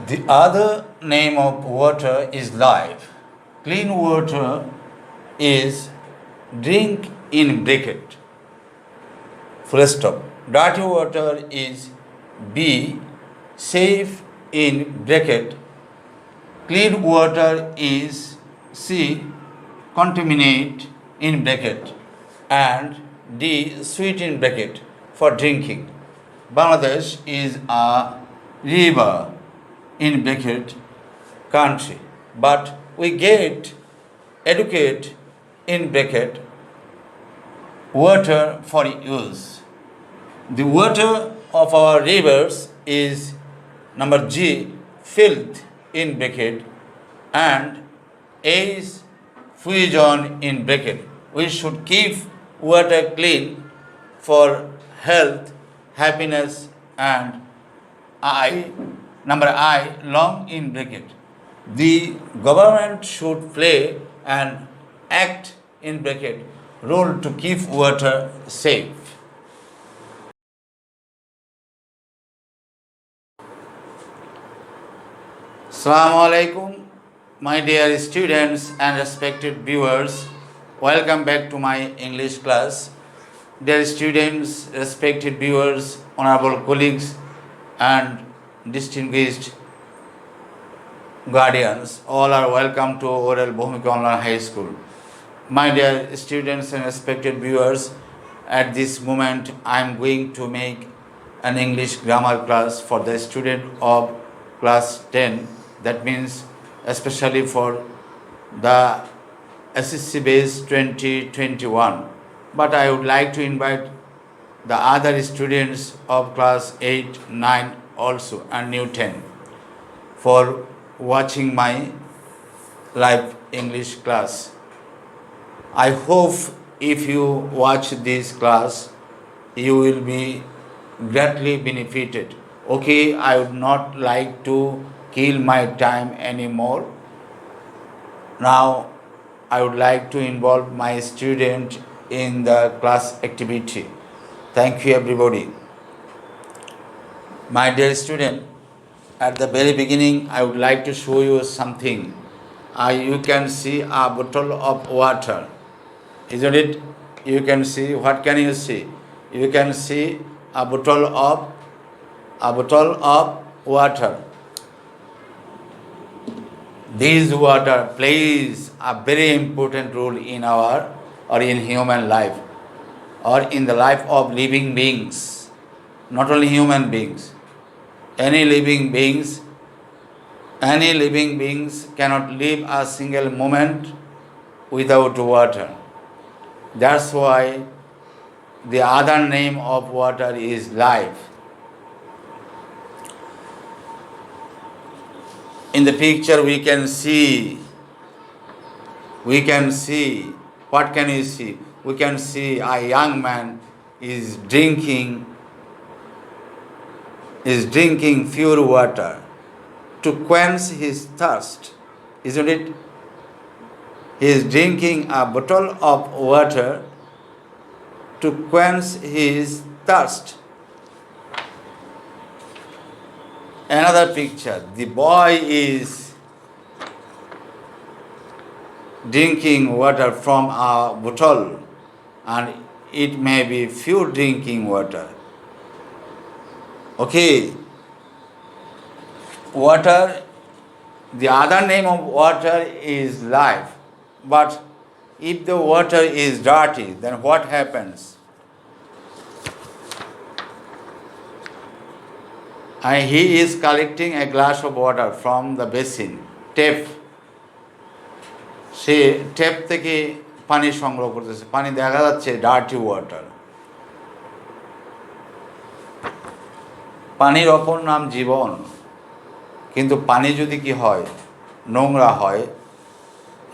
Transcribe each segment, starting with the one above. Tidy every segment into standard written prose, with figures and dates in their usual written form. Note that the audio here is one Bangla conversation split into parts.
The other name of water is life. Clean water is drink in bracket. Full stop. Dirty water is B safe in bracket. Clean water is C contaminate in bracket and D sweet in bracket for drinking. Bangladesh is a river in bracket country, but we get educate in bracket water for use. The water of our rivers is number G filth in bracket and A is fusion in bracket. We should keep water clean for health, happiness and I long in bracket. The government should play an act in bracket role to keep water safe. Assalamu alaikum, my dear students and respected viewers. Welcome back to my English class. Dear students, respected viewers, honorable colleagues, and distinguished guardians, all are welcome to Oral Bhumika Online High School. My dear students and respected viewers, at this moment I am going to make an English grammar class for the student of class 10. That means especially for the SSC base 2021. But I would like to invite the other students of class 8, 9 also and new 10 for watching my live English class. I hope if you watch this class, you will be greatly benefited. Okay, I would not like to kill my time anymore. Now, I would like to involve my student in the class activity. Thank you, everybody. My dear student, at the very beginning, I would like to show you something. You can see a bottle of water, isn't it? You can see, what can you see? You can see a bottle of water. This water plays a very important role in our or in human life or in the life of living beings, not only human beings. Any living beings cannot live a single moment without water. That's why the other name of water is life. In the picture we can see, what can you see? We can see a young man is drinking pure water to quench his thirst, isn't it? He is drinking a bottle of water to quench his thirst. Another picture, the boy is drinking water from a bottle and it may be pure drinking water. Okay, water, the other name of water is life. But if the water is dirty, then what happens? And he is collecting a glass of water from the basin, tap. Say tap থেকে পানি সংগ্রহ করতেছে, পানি দেখা যাচ্ছে ডার্টি ওয়াটার। পানির অপর নাম জীবন, কিন্তু পানি যদি কি হয়, নোংরা হয়,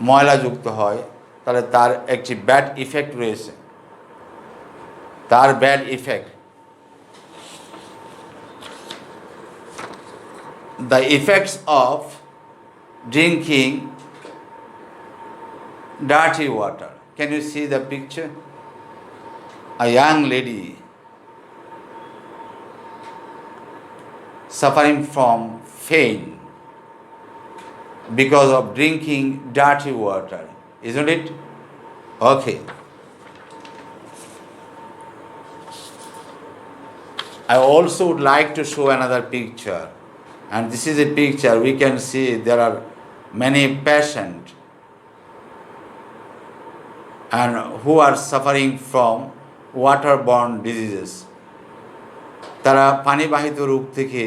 ময়লাযুক্ত হয়, তাহলে তার একটি ব্যাড ইফেক্ট রয়েছে। তার bad effect, the effects of drinking dirty water. Can you see the picture? A young lady suffering from pain because of drinking dirty water, isn't it? Okay. I also would like to show another picture, and this is a picture. We can see there are many patients and who are suffering from waterborne diseases. তারা পানিবাহিত রোগ থেকে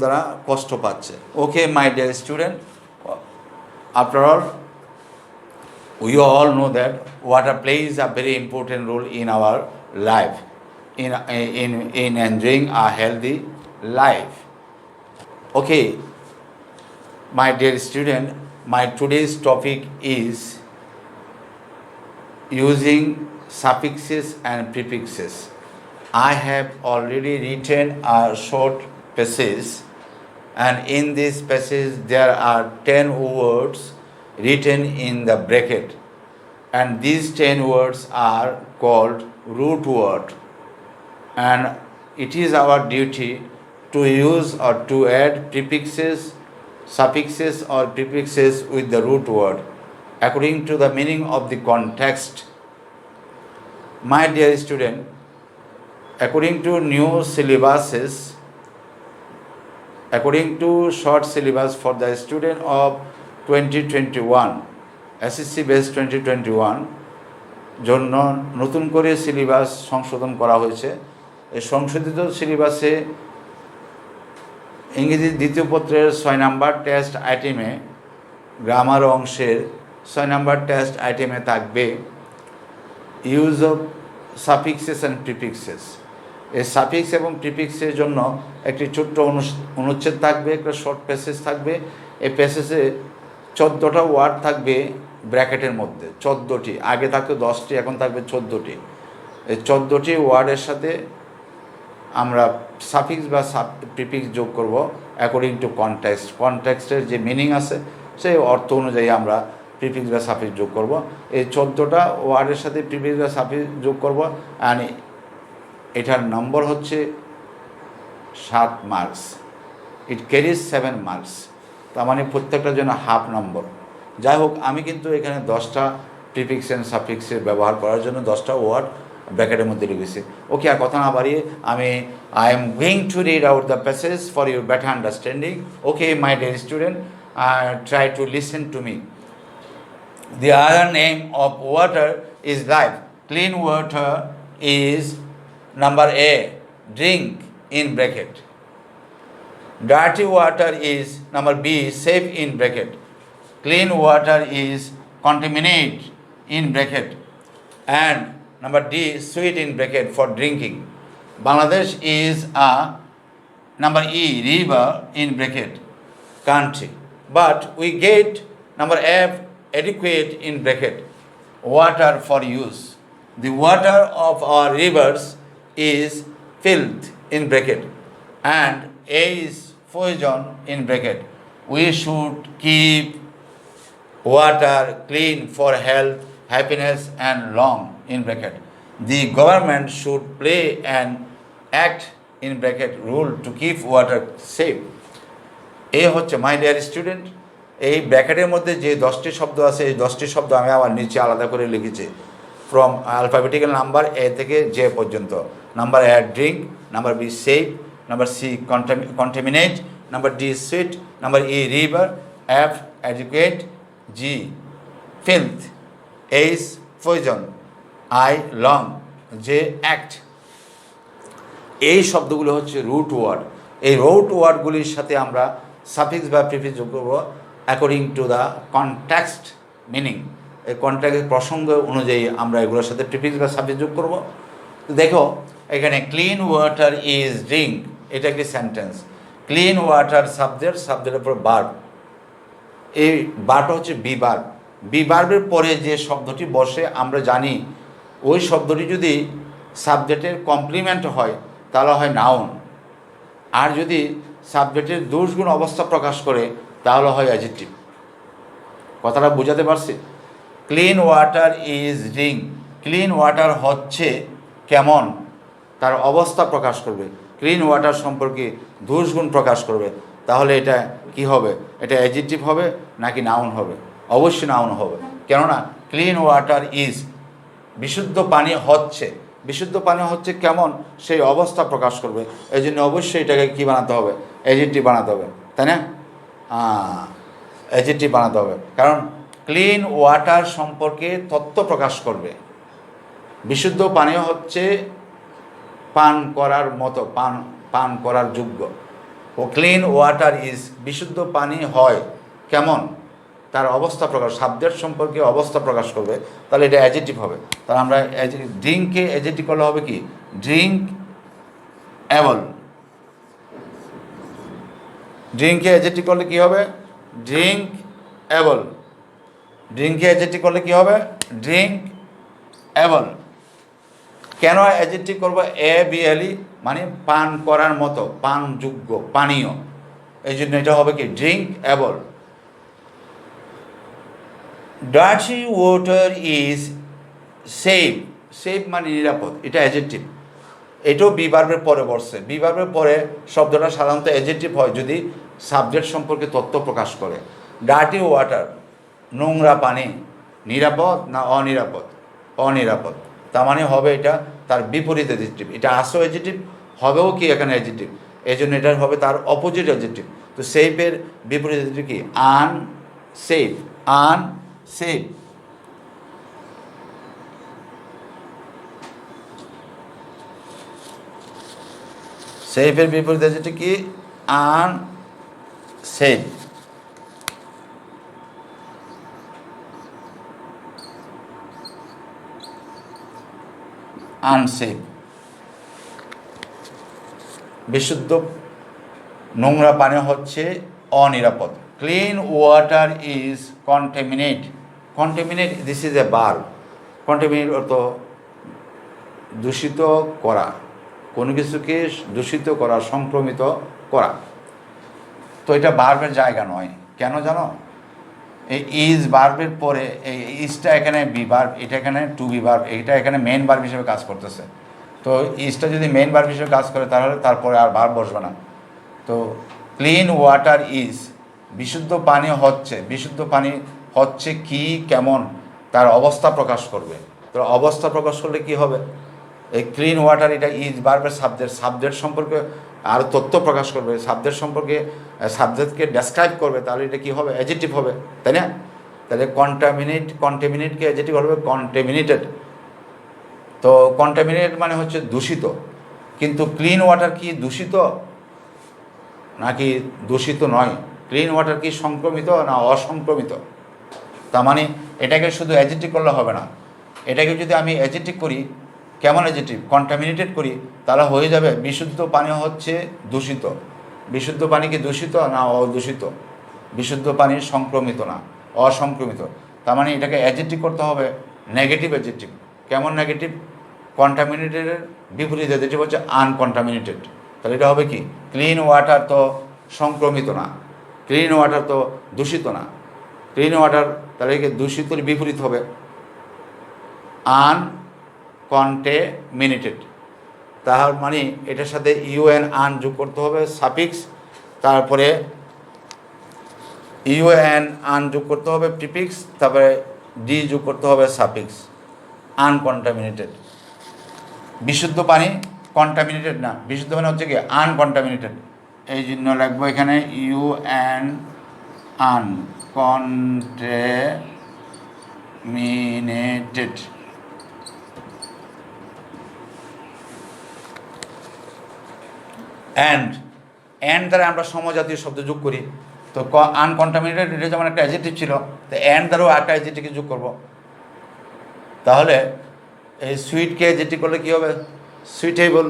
দ্বারা কষ্ট পাচ্ছে। Okay, my dear student, after all, we all know that water plays a very important role in our life, in enjoying a healthy life. Okay, my dear student, my today's topic is using suffixes and prefixes. I have already written a short passage, and in this passage there are 10 words written in the bracket, and these 10 words are called root word, and it is our duty to use or to add prefixes, suffixes or prefixes with the root word according to the meaning of the context. My dear student, according to new syllabuses, according to short syllabus for the student of 2021, SSC based 2021 জন্য নতুন করে সিলেবাস সংশোধন করা হয়েছে। এই সংশোধিত সিলেবাসে ইংরেজি দ্বিতীয় পত্রের 6 নম্বর টেস্ট আইটেমে গ্রামার অংশের 6 নম্বর টেস্ট আইটেমে থাকবে use of suffixes and prefixes. এই সাফিক্স এবং প্রিফিক্সের জন্য একটি ছোট্ট অনুচ্ছেদ থাকবে, একটা শর্ট প্যাসেজ থাকবে। এই প্যাসেজে 14টা ওয়ার্ড থাকবে ব্র্যাকেটের মধ্যে, 14টি, আগে থাকতো 10টি, এখন থাকবে 14টি। এই 14টি ওয়ার্ডের সাথে আমরা সাফিক্স বা প্রিফিক্স যোগ করব অ্যাকর্ডিং টু কনটেক্সটের যে মিনিং আছে সেই অর্থ অনুযায়ী আমরা প্রিফিক্স বা সাফিক্স যোগ করব। এই 14টা ওয়ার্ডের সাথে প্রিফিক্স বা সাফিক্স যোগ করব, অ্যান্ড এটার নম্বর হচ্ছে 7 মার্কস। ইট ক্যারিজ 7 মার্কস, তার মানে প্রত্যেকটার জন্য হাফ নম্বর। যাই হোক, আমি কিন্তু এখানে 10টা প্রিফিক্স অ্যান্ড সাফিক্সের ব্যবহার করার জন্য 10টা ওয়ার্ড ব্র্যাকেটের মধ্যে লিখেছি। ওকে, আর কথা না বাড়িয়ে I am going to read out the passage for your better understanding. Okay, my dear student, try to listen to me. The other name of water is life. Clean water is number A, drink in bracket. Dirty water is number B, safe in bracket. Clean water is contaminate in bracket. And number D, sweet in bracket for drinking. Bangladesh is a number E, river in bracket, country. But we get number F, adequate in bracket, water for use. The water of our rivers is filth in bracket, and A is poison in bracket. We should keep water clean for health, happiness and long in bracket. The government should play an act in bracket role to keep water safe. এই হচ্ছে মাই ডিয়ার স্টুডেন্ট, এই ব্র্যাকেটের মধ্যে যে 10টি শব্দ আছে এই 10টি শব্দ আমি আবার নিচে আলাদা করে লিখেছি ফ্রম অ্যালফাবেটিক্যাল নাম্বার এ থেকে জে পর্যন্ত। Number A drink, number B safe, number C contaminate, number D sweet, number E river, F educate, G filth, H poison, I long, J act. এই শব্দগুলো হচ্ছে রুট ওয়ার্ড। এই রুট ওয়ার্ডগুলির সাথে আমরা সাফিক্স বা প্রিফিক্স যোগ করব according to the context meaning. এই কনটেক্সট প্রসঙ্গ অনুযায়ী আমরা এগুলোর সাথে প্রিফিক্স বা সাফিক্স যোগ করব। তো দেখো এখানে ক্লিন ওয়াটার ইজ ড্রিঙ্ক, এটা একটি সেন্টেন্স। ক্লিন ওয়াটার সাবজেক্ট, সাবজেক্টের পর ভার্ব। এই ভার্বটা হচ্ছে বি ভার্ব। বি ভার্বের পরে যে শব্দটি বসে আমরা জানি ওই শব্দটি যদি সাবজেক্টের কমপ্লিমেন্ট হয় তাহলে হয় নাউন, আর যদি সাবজেক্টের দোষগুণ অবস্থা প্রকাশ করে তাহলে হয় অ্যাডজেক্টিভ। কথাটা বোঝাতে পারছি? Clean water is drink, clean water হচ্ছে কেমন, তার অবস্থা প্রকাশ করবে। ক্লিন ওয়াটার সম্পর্কে দোষগুণ প্রকাশ করবে, তাহলে এটা কি হবে? এটা অ্যাডজেক্টিভ হবে নাকি নাউন হবে? অবশ্যই নাউন হবে। কেননা ক্লিন ওয়াটার ইজ, বিশুদ্ধ পানি হচ্ছে, বিশুদ্ধ পানি হচ্ছে কেমন সেই অবস্থা প্রকাশ করবে, এই জন্য অবশ্যই এটাকে কী বানাতে হবে? অ্যাডজেক্টিভ বানাতে হবে, তাই না? অ্যাডজেক্টিভ বানাতে হবে, কারণ ক্লিন ওয়াটার সম্পর্কে তথ্য প্রকাশ করবে। বিশুদ্ধ পানীয় হচ্ছে পান করার মতো, পান করার যোগ্য। ও ক্লিন ওয়াটার ইজ, বিশুদ্ধ পানি হয় কেমন, তার অবস্থা প্রকাশ, সাবজেক্ট সম্পর্কে অবস্থা প্রকাশ করবে, তাহলে এটা অ্যাডজেক্টিভ হবে। তাহলে আমরা ড্রিঙ্ককে অ্যাডজেক্টিভ করলে হবে কি? Drink able. ড্রিঙ্ককে অ্যাডজেক্টিভ করলে কী হবে? Drink able. ড্রিঙ্ককে অ্যাডজেক্টিভ করলে কী হবে? Drink able. কেন অ্যাডজেক্টিভ করবো? ABLE, মানে পান করার মতো, পানযোগ্য, পানীয়, এই জন্য এটা হবে কি? Drink able. Dirty water is safe, safe মানে নিরাপদ, এটা অ্যাডজেক্টিভ। এটাও বি ভার্বের পরে বসছে। বি ভার্বের পরে শব্দটা সাধারণত অ্যাডজেক্টিভ হয় যদি সাবজেক্ট সম্পর্কে তথ্য প্রকাশ করে। ডার্টি ওয়াটার, নোংরা পানি, নিরাপদ না অনিরাপদ? অনিরাপদ। তার মানে হবে এটা তার বিপরীত অ্যাডজেক্টিভ। এটা আসো অ্যাডজেক্টিভ, হবেও কি এখানে অ্যাডজেক্টিভ, এই জন্য এটা হবে তার অপোজিট অ্যাডজেক্টিভ। তো সেফের বিপরীত অ্যাডজেক্টিভ কি? আনসেফ। আনসেফ। সেফের বিপরীত অ্যাডজেক্টিভ কি? আনসেফ। আনসেফ, বিশুদ্ধ নোংরা পানি হচ্ছে অনিরাপদ। Clean water is contaminate. Contaminate, this is a verb. Contaminate অর্থ দূষিত করা, কোনো কিছুকে দূষিত করা, সংক্রমিত করা। তো এটা ভার্বের জায়গা নয়, কেন জানো? এই ইজ ভার্বের পরে এই ইজটা এখানে বি ভার্ব, এটা এখানে টু বি ভার্ব, এটা এখানে মেন ভার্ব হিসেবে কাজ করতেছে। তো ইজটা যদি মেন ভার্ব হিসেবে কাজ করে তাহলে তারপরে আর ভার্ব বসবে না। তো ক্লিন ওয়াটার ইজ, বিশুদ্ধ পানি হচ্ছে, বিশুদ্ধ পানি হচ্ছে কি, কেমন, তার অবস্থা প্রকাশ করবে। তো অবস্থা প্রকাশ করলে কি হবে? এই ক্লিন ওয়াটার, এটা ইজ ভার্বের সাবজেক্ট, সাবজেক্ট সম্পর্কে আর তথ্য প্রকাশ করবে, সাবজেক্ট সম্পর্কে, সাবজেক্টকে ডেসক্রাইব করবে, তাহলে এটা কী হবে? অ্যাডজেক্টিভ হবে, তাই না? তাহলে কন্টামিনেটকে অ্যাডজেক্টিভ হবে কন্টামিনেটেড। তো কন্টামিনেট মানে হচ্ছে দূষিত, কিন্তু ক্লিন ওয়াটার কি দূষিত নাকি দূষিত নয়? ক্লিন ওয়াটার কি সংক্রমিত না অসংক্রমিত? তার মানে এটাকে শুধু অ্যাডজেক্টিভ করলে হবে না, এটাকে যদি আমি অ্যাডজেক্টিভ করি, কেমন অ্যাডজেক্টিভ? কন্টামিনেটেড করি, তাহলে হয়ে যাবে বিশুদ্ধ পানি হচ্ছে দূষিত। বিশুদ্ধ পানি কি দূষিত না অদূষিত? বিশুদ্ধ পানি সংক্রমিত না অসংক্রমিত। তার মানে এটাকে অ্যাডজেক্টিভ করতে হবে নেগেটিভ অ্যাডজেক্টিভ। কেমন নেগেটিভ? কন্টামিনেটেডের বিপরীত অ্যাডজেক্টিভ হচ্ছে আনকন্টামিনেটেড। তাহলে এটা হবে কি? ক্লিন ওয়াটার তো সংক্রমিত না, ক্লিন ওয়াটার তো দূষিত না। ক্লিন ওয়াটার তাহলে দূষিতর বিপরীত হবে আনকন্টামিনেটেড। তার মানে এটার সাথে ইউএন আন যোগ করতে হবে সাফিক্স, তারপরে ইউএন আন যোগ করতে হবে প্রিফিক্স, তারপরে ডি যোগ করতে হবে সাফিক্স। আনকন্টামিনেটেড, বিশুদ্ধ পানি কন্টামিনেটেড না, বিশুদ্ধ পানি হচ্ছে কি আনকন্টামিনেটেড। এই জন্য লাগবো এখানে ইউএন আনকন্টামিনেটেড। অ্যান্ড দ্বারা আমরা সমজাতীয় শব্দ যোগ করি। তো আনকন্টামিনেটেড এটা যেমন একটা অ্যাডজেক্টিভ ছিল, তো অ্যান্ড দ্বারাও একটা অ্যাডজেক্টিভকে যোগ করব। তাহলে এই সুইটকে অ্যাডজেক্টিভ করলে কী হবে? সুইটেবল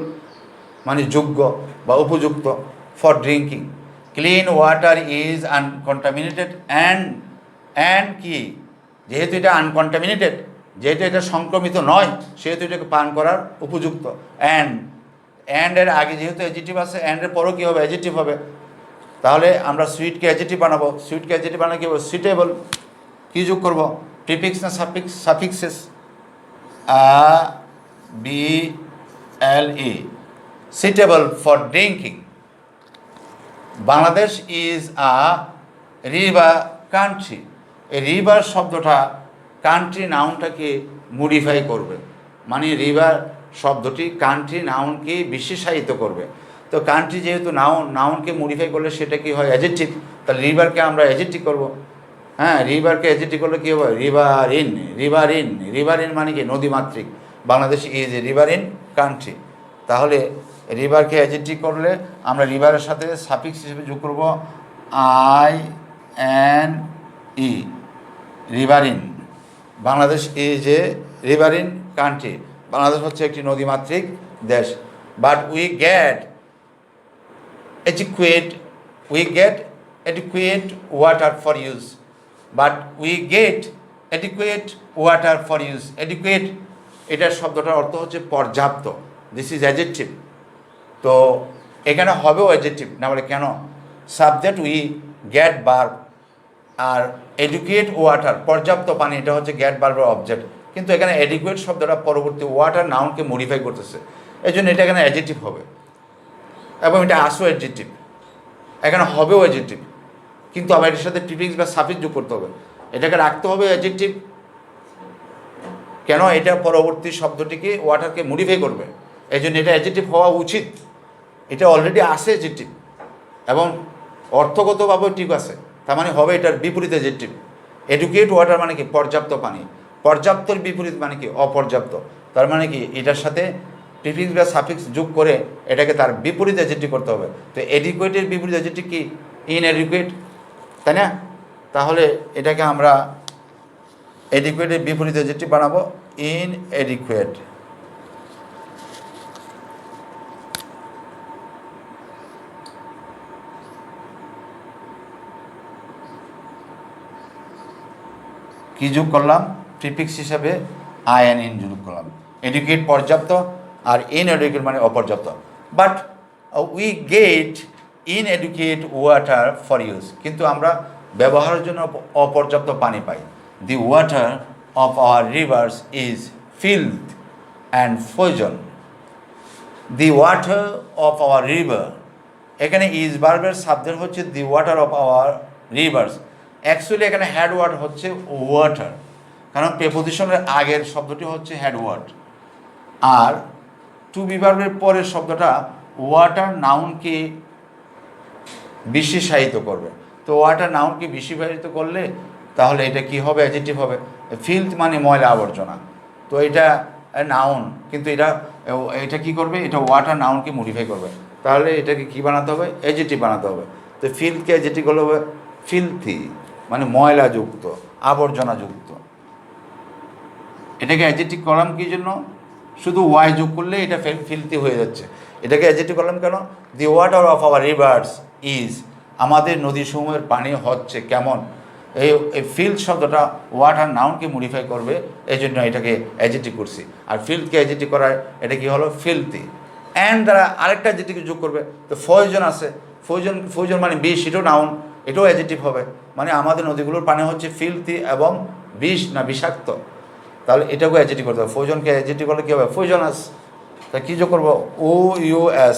মানে যোগ্য বা উপযুক্ত for drinking. Clean water is uncontaminated and কি, যেহেতু এটা আনকন্টামিনেটেড, যেহেতু এটা সংক্রমিত নয়, সেহেতু এটাকে পান করার উপযুক্ত। অ্যান্ডের আগে যেহেতু অ্যাডজেক্টিভ আছে, অ্যান্ডের পরও কী হবে? অ্যাডজেক্টিভ হবে। তাহলে আমরা সুইটকে অ্যাডজেক্টিভ বানাবো। সুইটকে অ্যাডজেক্টিভ বানালে কী হবে? সুইটেবল। কী যোগ করবো? প্রিফিক্স না suffix? Suffixes. ABLE suitable for drinking. Bangladesh is a river country. এই রিভার শব্দটা কান্ট্রি নাউনটাকে মডিফাই করবে, মানে রিভার শব্দটি কান্ট্রি নাউনকে বিশেষায়িত করবে। তো কান্ট্রি যেহেতু নাউনকে মডিফাই করলে সেটা কি হয়? অ্যাডজেক্টিভ। তাহলে রিভারকে আমরা অ্যাডজেক্টিভ করব। হ্যাঁ, রিভারকে অ্যাডজেক্টিভ করলে কী হবে? রিভার ইন মানে কি? নদীমাতৃক। Bangladesh is a river in country. তাহলে রিভারকে অ্যাডজেক্টিভ করলে আমরা রিভারের সাথে সাফিক্স হিসেবে যোগ করব INE, রিভারিন। Bangladesh is a রিভারিন country. Bangladesh হচ্ছে একটি নদীমাতৃক দেশ। But we gate adequate water for use. But we get adequate water for use. Adequate, এটার শব্দটার অর্থ হচ্ছে পর্যাপ্ত। This is adjective. তো এখানে হবেও অ্যাডজেক্টিভ, না বলে কেন? সাবজেক্ট উই গেট ভার্ব, আর এডুকেট ওয়াটার পর্যাপ্ত পানি, এটা হচ্ছে গেট ভার্বের অবজেক্ট। কিন্তু এখানে এডুকেট শব্দটা পরবর্তী ওয়াটার নাউনকে মডিফাই করতেছে, এই জন্য এটা এখানে অ্যাডজেক্টিভ হবে, এবং এটা আসো অ্যাডজেক্টিভ। এখানে হবেও অ্যাডজেক্টিভ, কিন্তু আবার এটার সাথে প্রিফিক্স বা সাফিক্স যোগ করতে হবে। এটাকে রাখতে হবে অ্যাডজেক্টিভ। কেন? এটা পরবর্তী শব্দটিকে ওয়াটারকে মডিফাই করবে, এই জন্য এটা অ্যাডজেক্টিভ হওয়া উচিত। এটা অলরেডি আসে অ্যাডজেক্টিভ, এবং অর্থগতভাবেও ঠিক আছে। তার মানে হবে এটার বিপরীত অ্যাডজেক্টিভ। এডুকেট ওয়াটার মানে কি? পর্যাপ্ত পানি। পর্যাপ্তর বিপরীত মানে কি? অপর্যাপ্ত। তার মানে কি? এটার সাথে প্রিফিক্স বা সাফিক্স যোগ করে এটাকে তার বিপরীত অ্যাডজেক্টিভ করতে হবে। তো এডুকেটের বিপরীত অ্যাডজেক্টিভ কি? ইনএডুকেট, তাই না? তাহলে এটাকে আমরা এডুকেটের বিপরীত অ্যাডজেক্টিভ বানাবো ইনএডুকেট। কি যোগ করলাম? প্রিফিক্স হিসাবে INN যোগ করলাম। এডুকেট পর্যাপ্ত, আর ইনএডুকেট মানে অপর্যাপ্ত। But we get inadequate water for use, কিন্তু আমরা ব্যবহারের জন্য অপর্যাপ্ত পানি পাই। The water of our rivers is filth and poison. The water of our river, এখানে ইজ ভার্বের সাবজেক্ট হচ্ছে the water of our rivers. Actually এখানে হেড ওয়ার্ড হচ্ছে ওয়াটার, কারণ প্রেপোজিশনের আগের শব্দটি হচ্ছে হেড ওয়ার্ড, আর টু বি ভার্বের পরের শব্দটা ওয়াটার নাউনকে বিশেষায়িত করবে। তো ওয়াটার নাউনকে বিশেষায়িত করলে তাহলে এটা কি হবে? অ্যাডজেক্টিভ হবে। ফিল্থ মানে ময়লা আবর্জনা, তো এটা নাউন, কিন্তু এটা কি করবে? এটা ওয়াটার নাউনকে মডিফাই করবে। তাহলে এটাকে কি বানাতে হবে? অ্যাডজেক্টিভ বানাতে হবে। তো ফিল্থকে অ্যাডজেক্টিভ করলে হবে ফিল্থি, মানে ময়লাযুক্ত, আবর্জনাযুক্ত। এটাকে অ্যাডজেক্টিভ করলাম কি জন্য? শুধু ওয়াই যোগ করলে এটা ফিল্থি হয়ে যাচ্ছে। এটাকে অ্যাডজেক্টিভ করলাম কেন? The water of our rivers is, আমাদের নদীসমূহের পানি হচ্ছে কেমন? এই ফিল্থ শব্দটা ওয়াটার নাউনকে মডিফাই করবে, এই জন্য এটাকে অ্যাডজেক্টিভ করছি। আর ফিল্থকে অ্যাডজেক্টিভ করায় এটা কি হলো? ফিল্থি। অ্যান্ড দ্বারা আরেকটা অ্যাডজেক্টিভ যোগ করবে। তো ফয়জন আছে, ফয়জন মানে বিষ, এটাও নাউন, এটাও অ্যাডজেক্টিভ হবে। মানে আমাদের নদীগুলোর পানি হচ্ছে ফিল্থি এবং বিষ না বিষাক্ত, তাহলে এটাকে অ্যাডজেক্টিভ করতে হবে। ফয়জনকে অ্যাডজেক্টিভ করলে কী হবে? ফয়জনাস। তা কী যোগ করবো? OUS,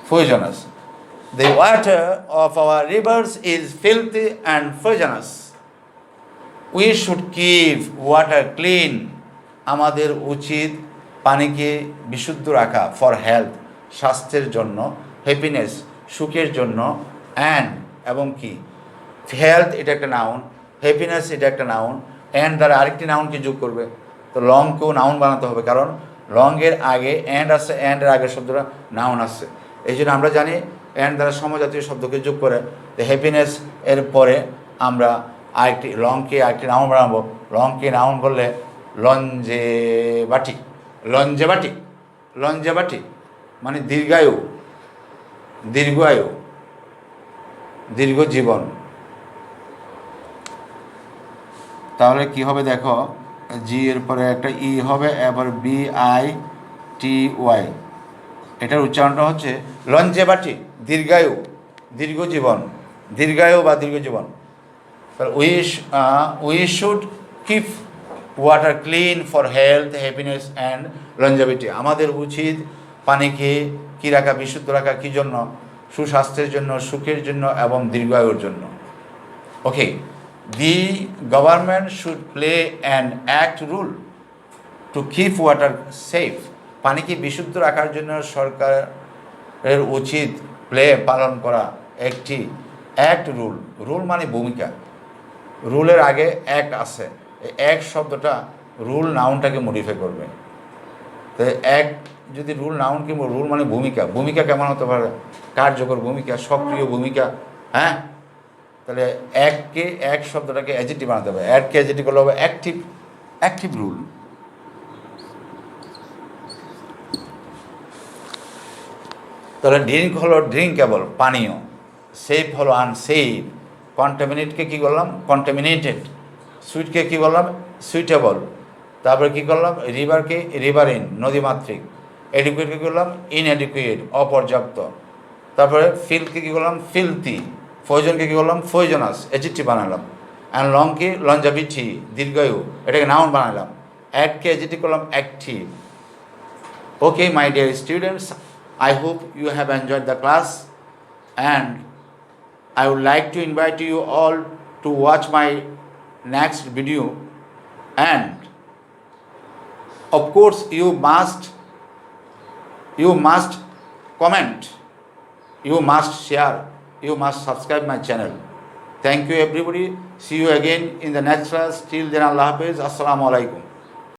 poisonous. The water of our rivers is filthy and poisonous. We should keep water clean. আমাদের উচিত পানিকে বিশুদ্ধ রাখা, ফর হেলথ, স্বাস্থ্যের জন্য, হ্যাপিনেস, সুখের জন্য, অ্যান্ড এবং কি? হেলথ এটা একটা নাউন, হ্যাপিনেস এটা একটা নাউন, অ্যান্ড দ্বারা আরেকটি নাউনকে যোগ করবে। তো লংকেও নাউন বানাতে হবে, কারণ লংয়ের আগে অ্যান্ড আসছে, অ্যান্ডের আগের শব্দটা নাউন আসছে। এই জন্য আমরা জানি অ্যান্ড দ্বারা সমজাতীয় শব্দকে যোগ করে। তো হ্যাপিনেস এর পরে আমরা আরেকটি আরেকটি নাউন বানাবো। লংকে নাউন করলে লঞ্জেবাটি মানে দীর্ঘায়ু, দীর্ঘ জীবন। তাহলে কি হবে দেখো? জি এর পরে একটা ই হবে, এবার BITY, এটার উচ্চারণটা হচ্ছে লঞ্জেবাটি, দীর্ঘ জীবন। We should keep water clean for health happiness and longevity. আমাদের উচিত পানিকে কী রাখা, বিশুদ্ধ রাখা, কী জন্য? সুস্বাস্থ্যের জন্য, সুখের জন্য এবং দীর্ঘায়ুর জন্য। Okay, the government should play an active role to keep water safe. পানিকে বিশুদ্ধ রাখার জন্য সরকারের উচিত পালন করা একটি অ্যাক্ট রুল। রুল মানে ভূমিকা, রুলের আগে অ্যাক্ট আছে। অ্যাক্ট শব্দটা রুল নাউনটাকে মডিফাই করবে। তো অ্যাক্ট যদি রুল নাউন কিংবা রুল মানে ভূমিকা, ভূমিকা কেমন হতে পারে? কার্যকর ভূমিকা, সক্রিয় ভূমিকা। হ্যাঁ, তাহলে অ্যাক্ট শব্দটাকে অ্যাডজেক্টিভ বানাতে হবে। অ্যাক্টকে অ্যাডজেক্টিভ করলে হবে অ্যাক্টিভ রুল। তাহলে ড্রিঙ্ক হলো ড্রিঙ্কেবল, পানীয়। সেফ হলো আনসেফ। কন্টামিনেটকে কী করলাম? কন্টামিনেটেড। সুইটকে কী করলাম? সুইটেবল। তারপরে কী করলাম? রিভারকে রিভারিন, নদীমাতৃক। এডুকেটকে কী করলাম? ইনএডুকেট, অপর্যাপ্ত। তারপরে ফিলকে কী করলাম? ফিলতি। পয়জনকে কী করলাম? পয়জনাস, অ্যাডজেক্টিভ বানালাম। অ্যান্ড লংকে লঞ্জাভিটি, দীর্ঘায়ু, এটাকে নাউন বানালাম। অ্যাক্টকে অ্যাডজেক্টিভ করলাম active. Okay, my dear students, I hope you have enjoyed the class, and I would like to invite you all to watch my next video, and of course you must comment, you must share, you must subscribe my channel. Thank you everybody. See you again in the next class. Till then, Allah Hafiz. Assalamu alaikum.